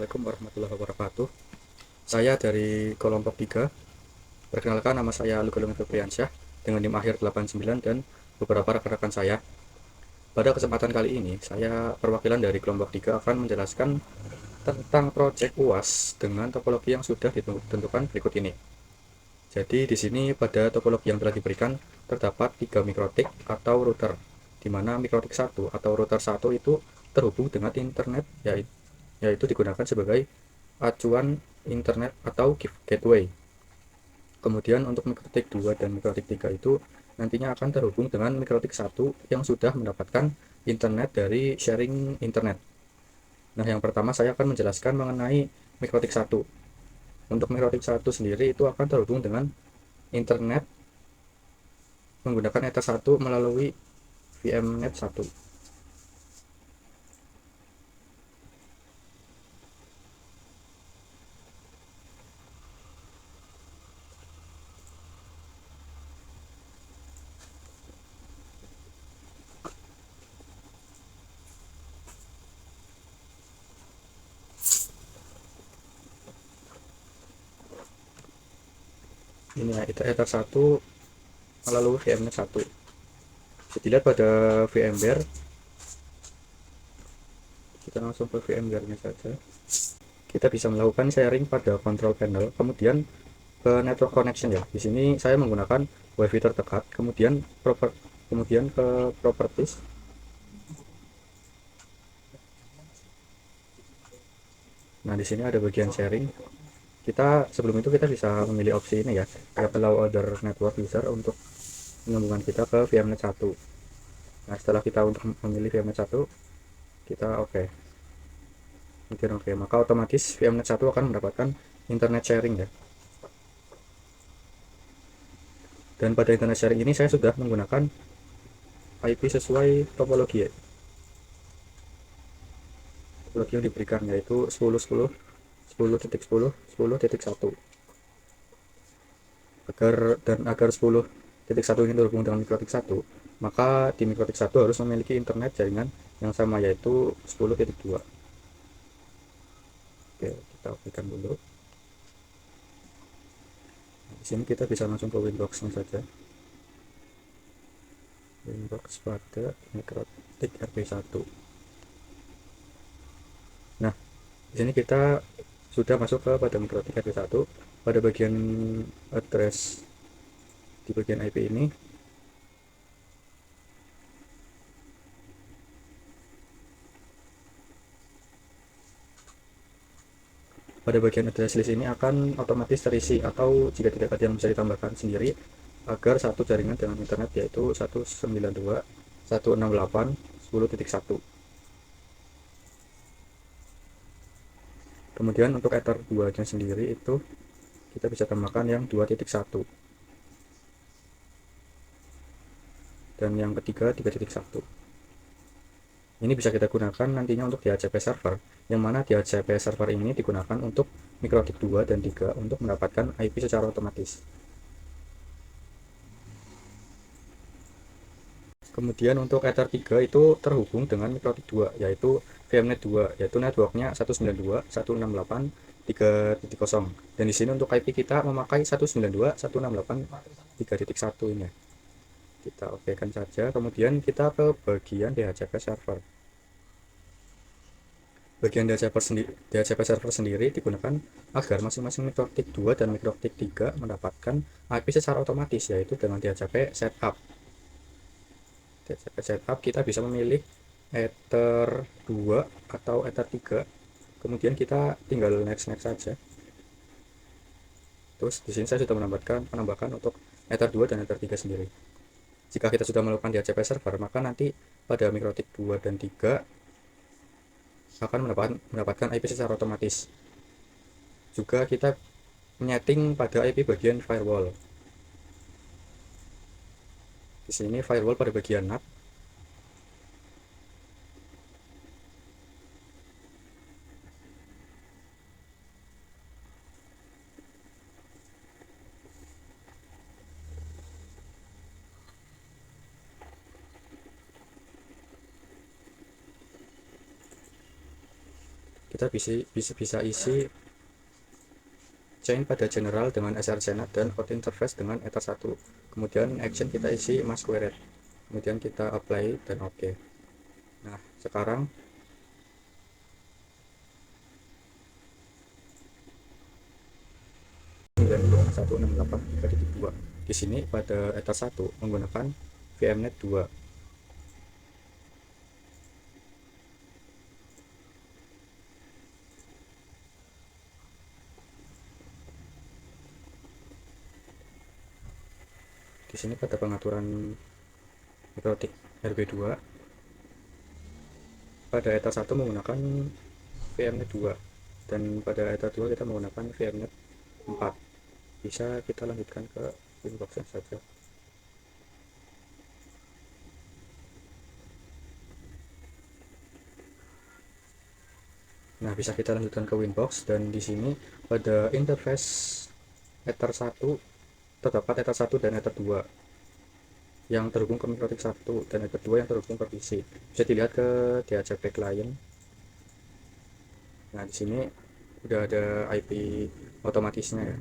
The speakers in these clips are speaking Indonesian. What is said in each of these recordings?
Assalamualaikum warahmatullahi wabarakatuh. Saya dari kelompok 3. Perkenalkan, nama saya Lugalung Febriansyah dengan NIM akhir 89 dan beberapa rekan-rekan saya. Pada kesempatan kali ini, saya perwakilan dari kelompok 3 akan menjelaskan tentang proyek UAS dengan topologi yang sudah ditentukan berikut ini. Jadi di sini pada topologi yang telah diberikan terdapat 3 mikrotik atau router, di mana mikrotik 1 atau router 1 itu terhubung dengan internet, yaitu digunakan sebagai acuan internet atau gateway. Kemudian untuk mikrotik 2 dan mikrotik 3 itu nantinya akan terhubung dengan mikrotik 1 yang sudah mendapatkan internet dari sharing internet. Nah, yang pertama saya akan menjelaskan mengenai mikrotik 1. Untuk mikrotik 1 sendiri itu akan terhubung dengan internet menggunakan Ether 1 melalui VMnet 1. Ini ya, Ether 1 melalui VMnet 1. Bisa dilihat pada VMware, kita langsung ke VMware-nya saja. Kita bisa melakukan sharing pada control panel, kemudian ke network connection ya. Di sini saya menggunakan WiFi terdekat, kemudian ke properties. Nah, di sini ada bagian sharing. Sebelum itu kita bisa memilih opsi ini ya, allow other network user untuk menyambungkan kita ke VMnet 1. Nah, setelah kita untuk memilih VMnet 1, kita oke. Kemudian oke, maka otomatis VMnet 1 akan mendapatkan internet sharing ya. Dan pada internet sharing ini saya sudah menggunakan IP sesuai topologi ya. Topologi yang diberikan yaitu 10.10, 10.10, 10.1. Agar 10.1 ini terhubung dengan mikrotik 1, maka di mikrotik 1 harus memiliki internet jaringan yang sama yaitu 10.2. Oke, kita okekan dulu. Nah, di sini kita bisa langsung ke Winbox-nya saja. Winbox pada mikrotik RP1. Nah, di sini kita sudah masuk ke pada mikrotik RP1. Pada bagian address di bagian IP ini, pada bagian address list ini akan otomatis terisi, atau jika tidak ada yang bisa ditambahkan sendiri agar satu jaringan dengan internet yaitu 192.168.10.1. Kemudian untuk Ether 2 nya sendiri itu kita bisa tambahkan yang 2.1 dan yang ketiga 3.1. Ini bisa kita gunakan nantinya untuk DHCP server, yang mana DHCP server ini digunakan untuk mikrotik 2 dan 3 untuk mendapatkan IP secara otomatis. Kemudian untuk Ether 3 itu terhubung dengan mikrotik 2 yaitu VMnet 2, yaitu networknya 192.168.3.0. Dan di sini untuk IP kita memakai 192.168.3.1 ini. Kita okekan saja. Kemudian kita ke bagian DHCP server. Bagian DHCP server sendiri digunakan agar masing-masing mikrotik 2 dan mikrotik 3 mendapatkan IP secara otomatis, yaitu dengan DHCP setup. DHCP setup kita bisa memilih Ether 2 atau Ether 3. Kemudian kita tinggal next saja. Terus di sini saya sudah menambahkan untuk Ether 2 dan Ether 3 sendiri. Jika kita sudah melakukan DHCP server, maka nanti pada mikrotik 2 dan 3 akan mendapatkan IP secara otomatis. Juga kita menyeting pada IP bagian firewall. Di sini firewall pada bagian NAT. kita bisa isi chain pada general dengan srcnet dan out interface dengan ether1. Kemudian action kita isi masquerade, kemudian kita apply dan oke. Nah sekarang di sini pada ether1 menggunakan vmnet 2. Di sini pada pengaturan mikrotik RB2 pada ether1 menggunakan vmnet 2 dan pada ether2 kita menggunakan vmnet 4. Bisa kita lanjutkan ke inbox saja. Nah, bisa kita lanjutkan ke Winbox dan di sini pada interface Ether1 terdapat Ether1 dan Ether2 yang terhubung ke mikrotik 1 dan Ether2 yang terhubung ke PC. Bisa dilihat ke DHCP client. Nah, di sini udah ada IP otomatisnya ya.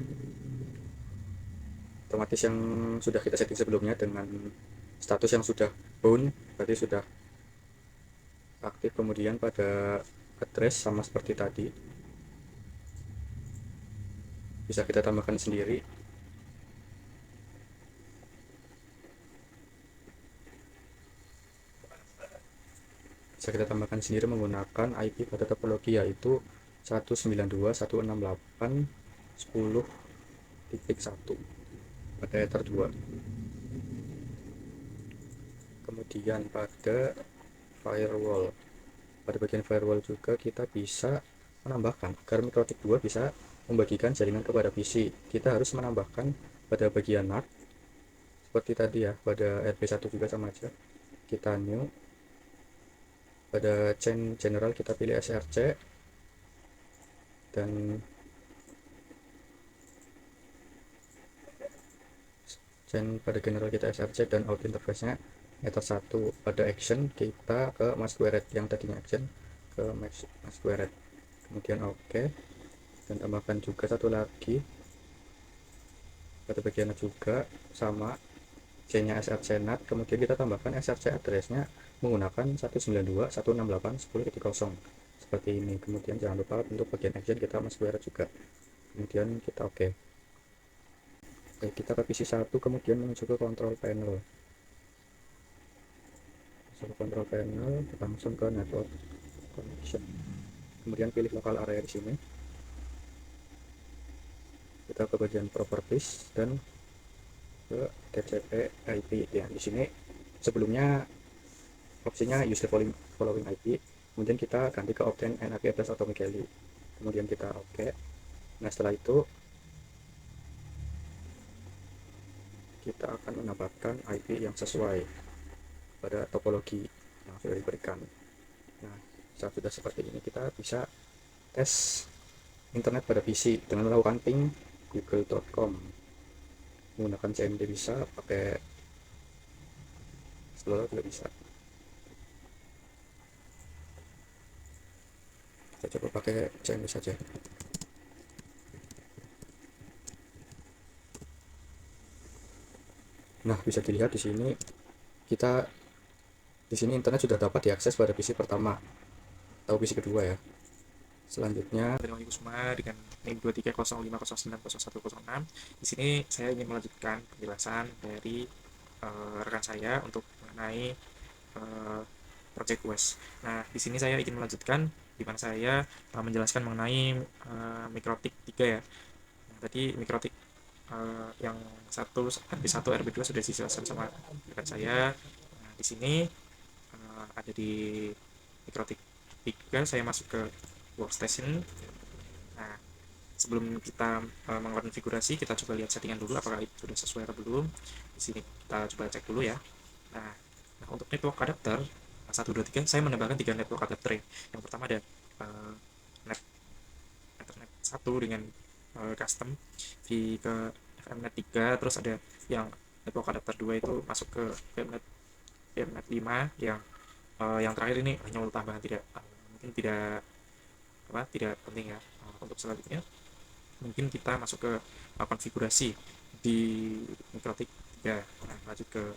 Otomatis yang sudah kita setting sebelumnya dengan status yang sudah bound, berarti sudah aktif. Kemudian pada address sama seperti tadi, bisa kita tambahkan sendiri. Bisa kita tambahkan sendiri menggunakan IP pada topologi yaitu 192.168.10.1 pada Ether 2. Kemudian pada firewall, pada bagian firewall juga kita bisa menambahkan agar mikrotik 2 bisa membagikan jaringan kepada PC. Kita harus menambahkan pada bagian NAT seperti tadi ya, pada RB1 juga sama aja. Kita new, pada chain general kita pilih src dan chain pada general kita src dan out interface nya ether1. Pada action kita ke masquerade, yang tadinya action ke masquerade, kemudian oke. Dan tambahkan juga satu lagi pada bagian juga sama chain nya srcnet, kemudian kita tambahkan src addressnya menggunakan 192.168.10.0 seperti ini. Kemudian jangan lupa untuk bagian action kita masquerade juga, kemudian kita oke. Oke, kita ke PC1, kemudian menuju ke control panel. Masuk ke control panel, langsung ke network connection, kemudian pilih local area di sini. Kita ke bagian properties dan ke TCP IP ya. Di sini sebelumnya opsinya use the following IP, kemudian kita ganti ke obtain an IP address automatically, kemudian kita oke. Nah setelah itu kita akan menambahkan IP yang sesuai pada topologi yang sudah diberikan. Nah saat sudah seperti ini kita bisa tes internet pada PC dengan melakukan ping google.com menggunakan CMD, bisa pakai Explorer juga bisa. Kita coba pakai CMD saja. Nah bisa dilihat di sini internet sudah dapat diakses pada PC pertama atau PC kedua ya. Selanjutnya dengan NIM 2305090106. Di sini saya ingin melanjutkan penjelasan dari rekan saya untuk mengenai Project West. Nah, di sini saya ingin melanjutkan di mana saya menjelaskan mengenai mikrotik 3 ya. Tadi mikrotik yang RB1, RB2 sudah dijelaskan sama rekan saya. Nah, di sini ada di mikrotik 3 saya masuk ke workstation. Nah, sebelum kita mengkonfigurasi, kita coba lihat settingan dulu apakah itu sudah sesuai atau belum. Di sini kita coba cek dulu ya. Nah, untuk network adapter 1, 2, 3 saya menambahkan 3 network adapter. Yang pertama ada net Ethernet 1 dengan custom di ke FMnet 3, terus ada yang network adapter 2 itu masuk ke FMnet 5, yang terakhir ini hanya untuk tambahan, tidak mungkin tidak tidak penting ya. Untuk selanjutnya mungkin kita masuk ke konfigurasi di Mikrotik 3. Nah, lanjut ke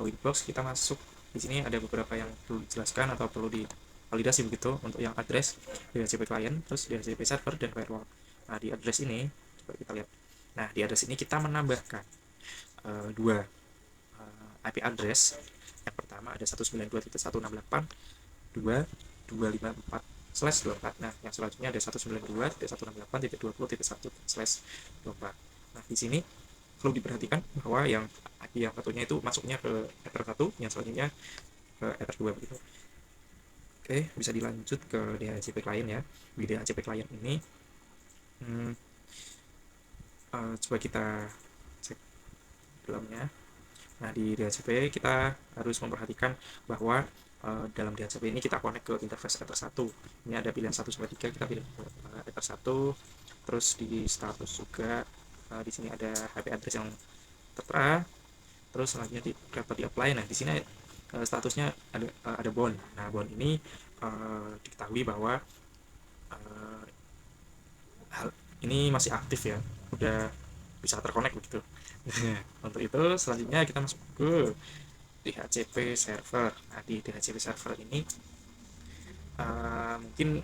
Winbox, kita masuk di sini ada beberapa yang perlu dijelaskan atau perlu divalidasi begitu. Untuk yang address DHCP client, terus DHCP server dan firewall. Nah, di address ini coba kita lihat. Nah, di address ini kita menambahkan dua IP address. Yang pertama ada 192.168.2.254/24. Nah, yang selanjutnya ada 192.168.20.1/24. Nah, di sini perlu diperhatikan bahwa yang IP yang satunya itu masuknya ke Ether 1, yang selanjutnya ke Ether 2 begitu. Oke, bisa dilanjut ke DHCP client ya. Di DHCP client ini coba kita cek dalamnya. Nah, di DHCP kita harus memperhatikan bahwa dalam DHCP ini kita connect ke interface Ether 1. Ini ada pilihan 1 sampai 3, kita pilih Ether 1. Terus di status juga di sini ada IP address yang tertera. Terus selanjutnya dapat di-apply. Nah, di sini statusnya ada bond. Nah, bond ini diketahui bahwa hal ini masih aktif ya, udah bisa terkonek begitu. Untuk itu selanjutnya kita masuk ke DHCP server. Nah, di DHCP server ini mungkin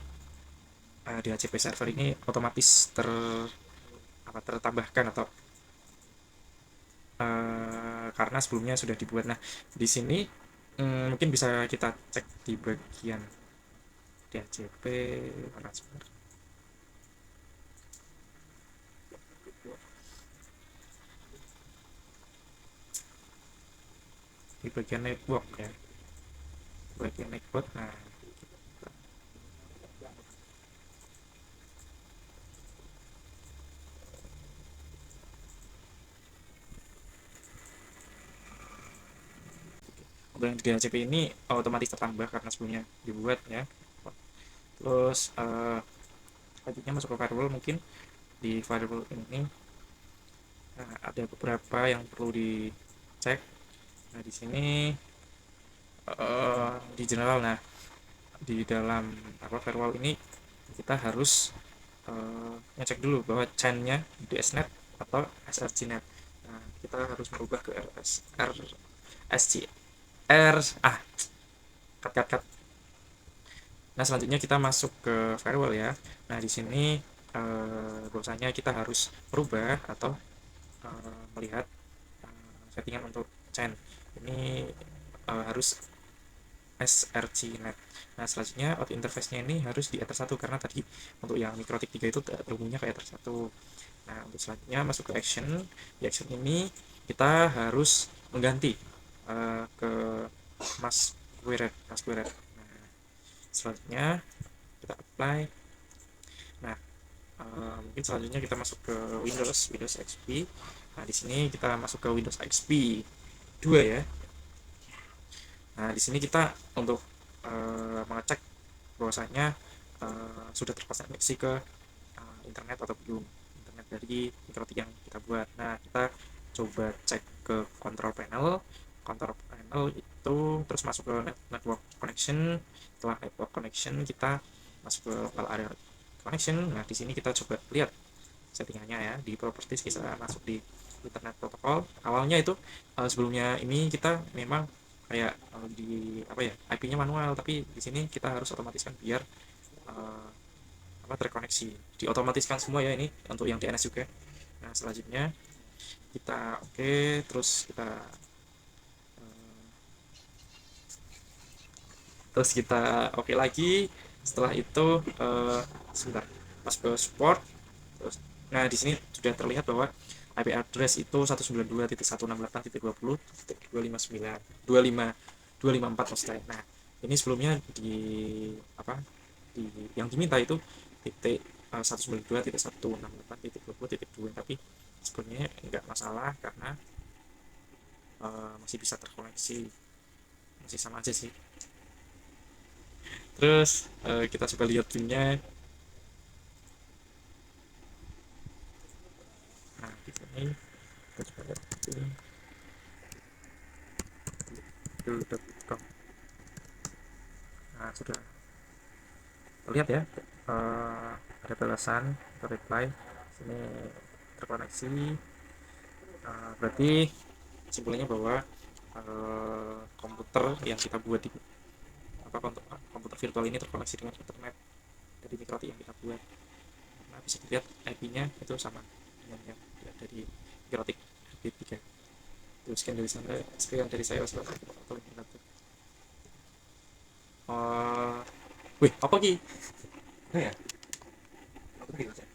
DHCP server ini otomatis tertambahkan atau karena sebelumnya sudah dibuat. Nah, di sini mungkin bisa kita cek di bagian DHCP transfer. Di bagian network ya, bagian network. Nah, untuk yang di DHCP ini otomatis tertambah karena sebelumnya dibuat ya. Terus selanjutnya masuk ke firewall. Mungkin di firewall ini ada beberapa yang perlu dicek. Nah, di sini di general. Nah, di dalam firewall ini kita harus ngecek dulu bahwa chainnya DSNet atau SRCnet. Nah, kita harus merubah ke SCR cut. Nah, selanjutnya kita masuk ke firewall ya. Nah, di sini bahwasanya kita harus merubah atau melihat settingan untuk chain ini harus SRCnet. Nah, selanjutnya out interface-nya ini harus di Ether 1 karena tadi untuk yang Mikrotik 3 itu terhubungnya ke Ether 1. Nah, untuk selanjutnya masuk ke action. Di action ini kita harus mengganti ke masquerade. Nah, selanjutnya kita apply. Nah, mungkin selanjutnya kita masuk ke Windows XP. Nah, di sini kita masuk ke Windows XP 2 ya. Nah, di sini kita untuk mengecek bahwasanya sudah terkoneksi ke internet atau belum, internet dari Mikrotik yang kita buat. Nah, kita coba cek ke control panel itu, terus masuk ke network connection. Setelah network connection kita masuk ke local area connection. Nah, di sini kita coba lihat settingannya ya. Di properties kita masuk di internet protocol. Awalnya itu sebelumnya ini kita memang kayak di IP-nya manual, tapi di sini kita harus otomatiskan biar terkoneksi, diotomatiskan semua ya ini untuk yang DNS juga. Nah, selanjutnya kita terus kita lagi. Setelah itu sebentar, masuk ke support. Terus, nah, di sini sudah terlihat bahwa IP address itu 192.168.20.259 maksudnya. Nah, ini sebelumnya di yang diminta itu titik 192.168.20.2, tapi sebenarnya enggak masalah karena masih bisa terkoneksi, masih sama aja sih. Terus kita coba lihat pinnya. Nah, di sini kita coba lihat pin google.com. Nah, sudah terlihat ya. ada balasan atau reply. Sini terkoneksi. Berarti kesimpulannya bahwa komputer yang kita buat di komputer virtual ini terkoneksi dengan internet dari MikroTik yang kita buat. Nah, bisa dilihat IP-nya itu sama dengan yang dari MikroTik RB3. Itu sekian dari saya. Wassalamualaikum warahmatullahi wabarakatuh. Wih, apa ki? Nah ya, aku gitu.